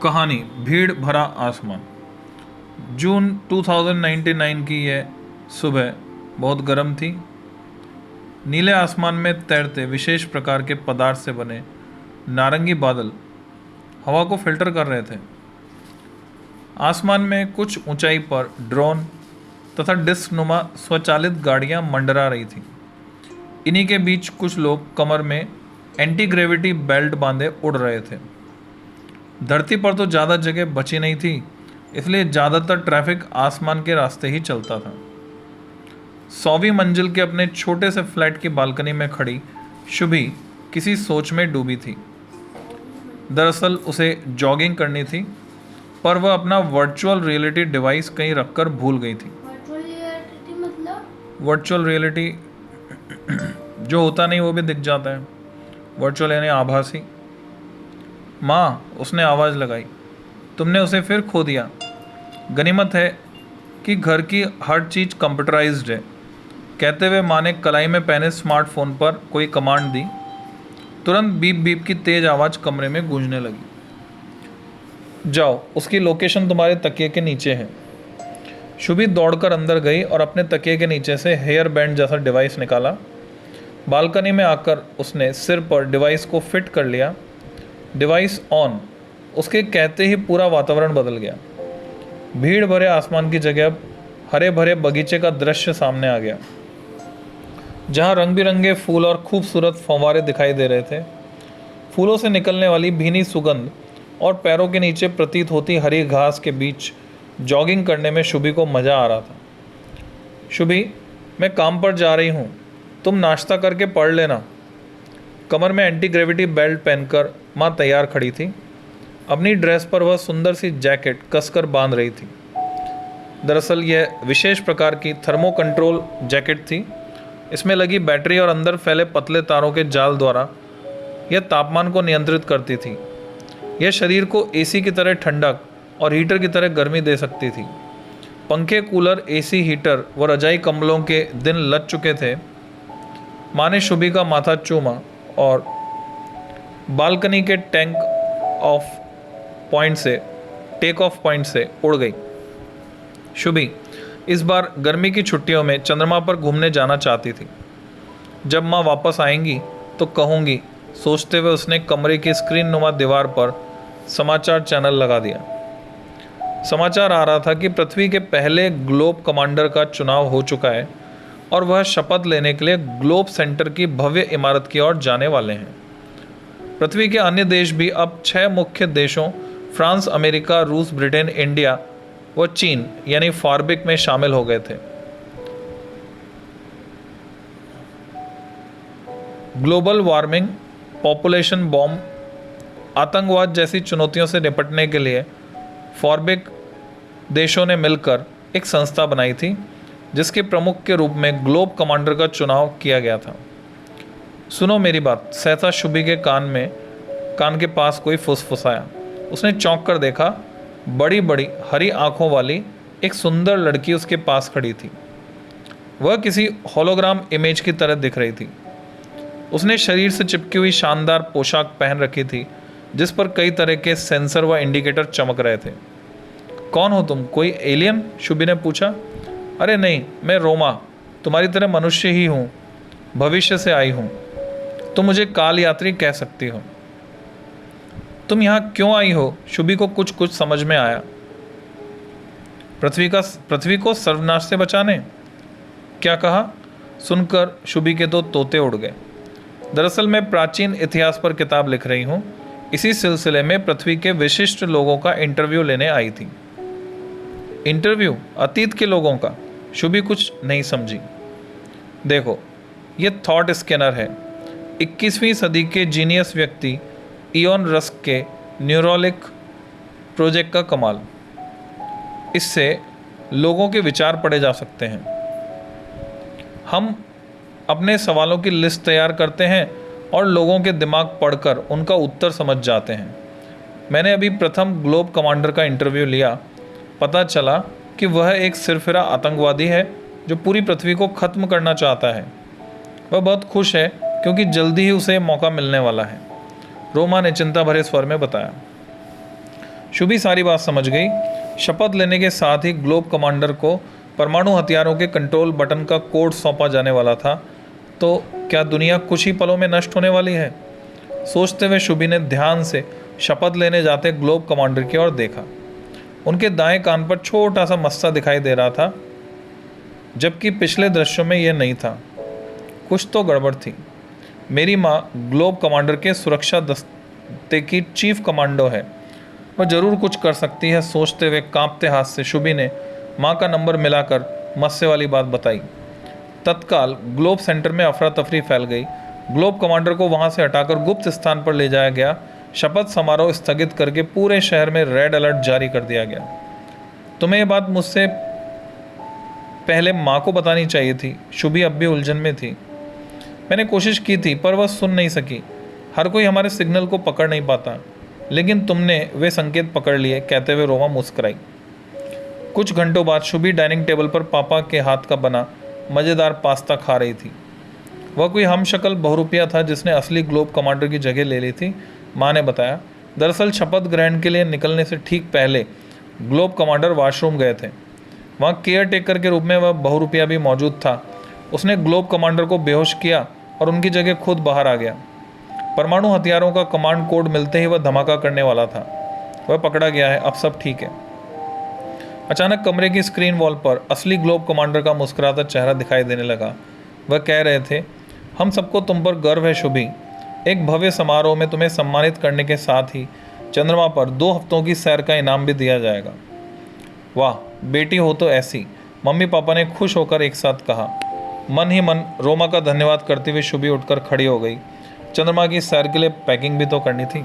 कहानी भीड़ भरा आसमान। जून 2099 की यह सुबह बहुत गर्म थी। नीले आसमान में तैरते विशेष प्रकार के पदार्थ से बने नारंगी बादल हवा को फिल्टर कर रहे थे। आसमान में कुछ ऊंचाई पर ड्रोन तथा डिस्क नुमा स्वचालित गाड़ियां मंडरा रही थीं। इन्हीं के बीच कुछ लोग कमर में एंटी ग्रेविटी बेल्ट बांधे उड़ रहे थे। धरती पर तो ज़्यादा जगह बची नहीं थी, इसलिए ज़्यादातर ट्रैफिक आसमान के रास्ते ही चलता था। 100वीं मंजिल के अपने छोटे से फ्लैट की बालकनी में खड़ी शुभी किसी सोच में डूबी थी। दरअसल उसे जॉगिंग करनी थी, पर वह अपना वर्चुअल रियलिटी डिवाइस कहीं रखकर भूल गई थी। वर्चुअल रियलिटी जो होता नहीं वो भी दिख जाता है। वर्चुअल यानी आभासी। माँ, उसने आवाज़ लगाई, तुमने उसे फिर खो दिया। गनीमत है कि घर की हर चीज़ कंप्यूटराइज्ड है। कहते हुए माँ ने कलाई में पहने स्मार्टफोन पर कोई कमांड दी। तुरंत बीप बीप की तेज़ आवाज़ कमरे में गूंजने लगी। जाओ, उसकी लोकेशन तुम्हारे तकिए के नीचे है। शुभी दौड़कर अंदर गई और अपने तकिए के नीचे से हेयर बैंड जैसा डिवाइस निकाला। बालकनी में आकर उसने सिर पर डिवाइस को फिट कर लिया। Device on. उसके कहते ही पूरा वातावरण बदल गया। भीड़ भरे आसमान की जगह अब हरे भरे बगीचे का दृश्य सामने आ गया, जहां रंग बिरंगे फूल और खूबसूरत फव्वारे दिखाई दे रहे थे। फूलों से निकलने वाली भीनी सुगंध और पैरों के नीचे प्रतीत होती हरी घास के बीच जॉगिंग करने में शुभी को मज़ा आ रहा था। शुभी, मैं काम पर जा रही हूँ, तुम नाश्ता करके पढ़ लेना। कमर में एंटी ग्रेविटी बेल्ट पहनकर माँ तैयार खड़ी थी। अपनी ड्रेस पर वह सुंदर सी जैकेट कसकर बांध रही थी। दरअसल यह विशेष प्रकार की थर्मो कंट्रोल जैकेट थी। इसमें लगी बैटरी और अंदर फैले पतले तारों के जाल द्वारा यह तापमान को नियंत्रित करती थी। यह शरीर को एसी की तरह ठंडक और हीटर की तरह गर्मी दे सकती थी। पंखे, कूलर, एसी, हीटर व रजाई कंबलों के दिन लग चुके थे। माँ ने शुभी का माथा चूमा और बालकनी के टेक ऑफ पॉइंट से उड़ गई। शुभी इस बार गर्मी की छुट्टियों में चंद्रमा पर घूमने जाना चाहती थी। जब माँ वापस आएंगी तो कहूँगी, सोचते हुए उसने कमरे की स्क्रीन नुमा दीवार पर समाचार चैनल लगा दिया। समाचार आ रहा था कि पृथ्वी के पहले ग्लोब कमांडर का चुनाव हो चुका है और वह शपथ लेने के लिए ग्लोब सेंटर की भव्य इमारत की ओर जाने वाले हैं। पृथ्वी के अन्य देश भी अब 6 मुख्य देशों फ्रांस, अमेरिका, रूस, ब्रिटेन, इंडिया व चीन यानी फार्बिक में शामिल हो गए थे। ग्लोबल वार्मिंग, पॉपुलेशन बॉम्ब, आतंकवाद जैसी चुनौतियों से निपटने के लिए फार्बिक देशों ने मिलकर एक संस्था बनाई थी, जिसके प्रमुख के रूप में ग्लोब कमांडर का चुनाव किया गया था। सुनो मेरी बात, सहसा शुभी के कान के पास कोई फुसफुसाया। उसने चौंक कर देखा। बड़ी बड़ी हरी आंखों वाली एक सुंदर लड़की उसके पास खड़ी थी। वह किसी होलोग्राम इमेज की तरह दिख रही थी। उसने शरीर से चिपकी हुई शानदार पोशाक पहन रखी थी, जिस पर कई तरह के सेंसर व इंडिकेटर चमक रहे थे। कौन हो तुम, कोई एलियन? शुभी ने पूछा। अरे नहीं, मैं रोमा, तुम्हारी तरह मनुष्य ही हूँ, भविष्य से आई हूँ। तुम मुझे काल यात्री कह सकती हो। तुम यहाँ क्यों आई हो? शुभी को कुछ समझ में आया। पृथ्वी को सर्वनाश से बचाने। क्या कहा? सुनकर शुभी के तो तोते उड़ गए। दरअसल मैं प्राचीन इतिहास पर किताब लिख रही हूँ। इसी सिलसिले में पृथ्वी के विशिष्ट लोगों का इंटरव्यू लेने आई थी। इंटरव्यू? अतीत के लोगों का? शुभी कुछ नहीं समझी। देखो, ये थॉट स्कैनर है। 21वीं सदी के जीनियस व्यक्ति इयॉन रस्क के न्यूरोलिक प्रोजेक्ट का कमाल। इससे लोगों के विचार पढ़े जा सकते हैं। हम अपने सवालों की लिस्ट तैयार करते हैं और लोगों के दिमाग पढ़कर उनका उत्तर समझ जाते हैं। मैंने अभी प्रथम ग्लोब कमांडर का इंटरव्यू लिया। पता चला कि वह एक सिरफिरा आतंकवादी है जो पूरी पृथ्वी को ख़त्म करना चाहता है। वह बहुत खुश है क्योंकि जल्दी ही उसे मौका मिलने वाला है, रोमा ने चिंता भरे स्वर में बताया। शुभी सारी बात समझ गई। शपथ लेने के साथ ही ग्लोब कमांडर को परमाणु हथियारों के कंट्रोल बटन का कोड सौंपा जाने वाला था। तो क्या दुनिया कुछ ही पलों में नष्ट होने वाली है? सोचते हुए शुभी ने ध्यान से शपथ लेने जाते ग्लोब कमांडर की ओर देखा। उनके दाएं कान पर छोटा सा मस्सा दिखाई दे रहा था, जबकि पिछले दृश्यों में यह नहीं था। कुछ तो गड़बड़ थी। मेरी माँ ग्लोब कमांडर के सुरक्षा दस्ते की चीफ कमांडो है, वह जरूर कुछ कर सकती है। सोचते हुए कांपते हाथ से शुभी ने माँ का नंबर मिलाकर मस्से वाली बात बताई। तत्काल ग्लोब सेंटर में अफरा तफरी फैल गई। ग्लोब कमांडर को वहां से हटाकर गुप्त स्थान पर ले जाया गया। शपथ समारोह स्थगित करके पूरे शहर में रेड अलर्ट जारी कर दिया गया। तुम्हें यह बात मुझसे पहले माँ को बतानी चाहिए थी। शुभी अब भी उलझन में थी। मैंने कोशिश की थी पर वह सुन नहीं सकी। हर कोई हमारे सिग्नल को पकड़ नहीं पाता, लेकिन तुमने वे संकेत पकड़ लिए, कहते हुए रोमा मुस्कुराई। कुछ घंटों बाद शुभी डाइनिंग टेबल पर पापा के हाथ का बना मज़ेदार पास्ता खा रही थी। वह कोई हमशक्ल बहुरूपिया था जिसने असली ग्लोब कमांडर की जगह ले ली थी। माँ ने बताया, दरअसल शपथ ग्रहण के लिए निकलने से ठीक पहले ग्लोब कमांडर वॉशरूम गए थे। वहाँ केयर टेकर के रूप में वह बहुरूपिया भी मौजूद था। उसने ग्लोब कमांडर को बेहोश किया और उनकी जगह खुद बाहर आ गया। परमाणु हथियारों का कमांड कोड मिलते ही वह धमाका करने वाला था। वह पकड़ा गया है, अब सब ठीक है। अचानक कमरे की स्क्रीन वॉल पर असली ग्लोब कमांडर का मुस्कुराता चेहरा दिखाई देने लगा। वह कह रहे थे, हम सबको तुम पर गर्व है शुभी। एक भव्य समारोह में तुम्हें सम्मानित करने के साथ ही चंद्रमा पर 2 हफ्तों की सैर का इनाम भी दिया जाएगा। वाह, बेटी हो तो ऐसी, मम्मी पापा ने खुश होकर एक साथ कहा। मन ही मन रोमा का धन्यवाद करते हुए शुभी उठकर खड़ी हो गई। चंद्रमा की सैर के लिए पैकिंग भी तो करनी थी।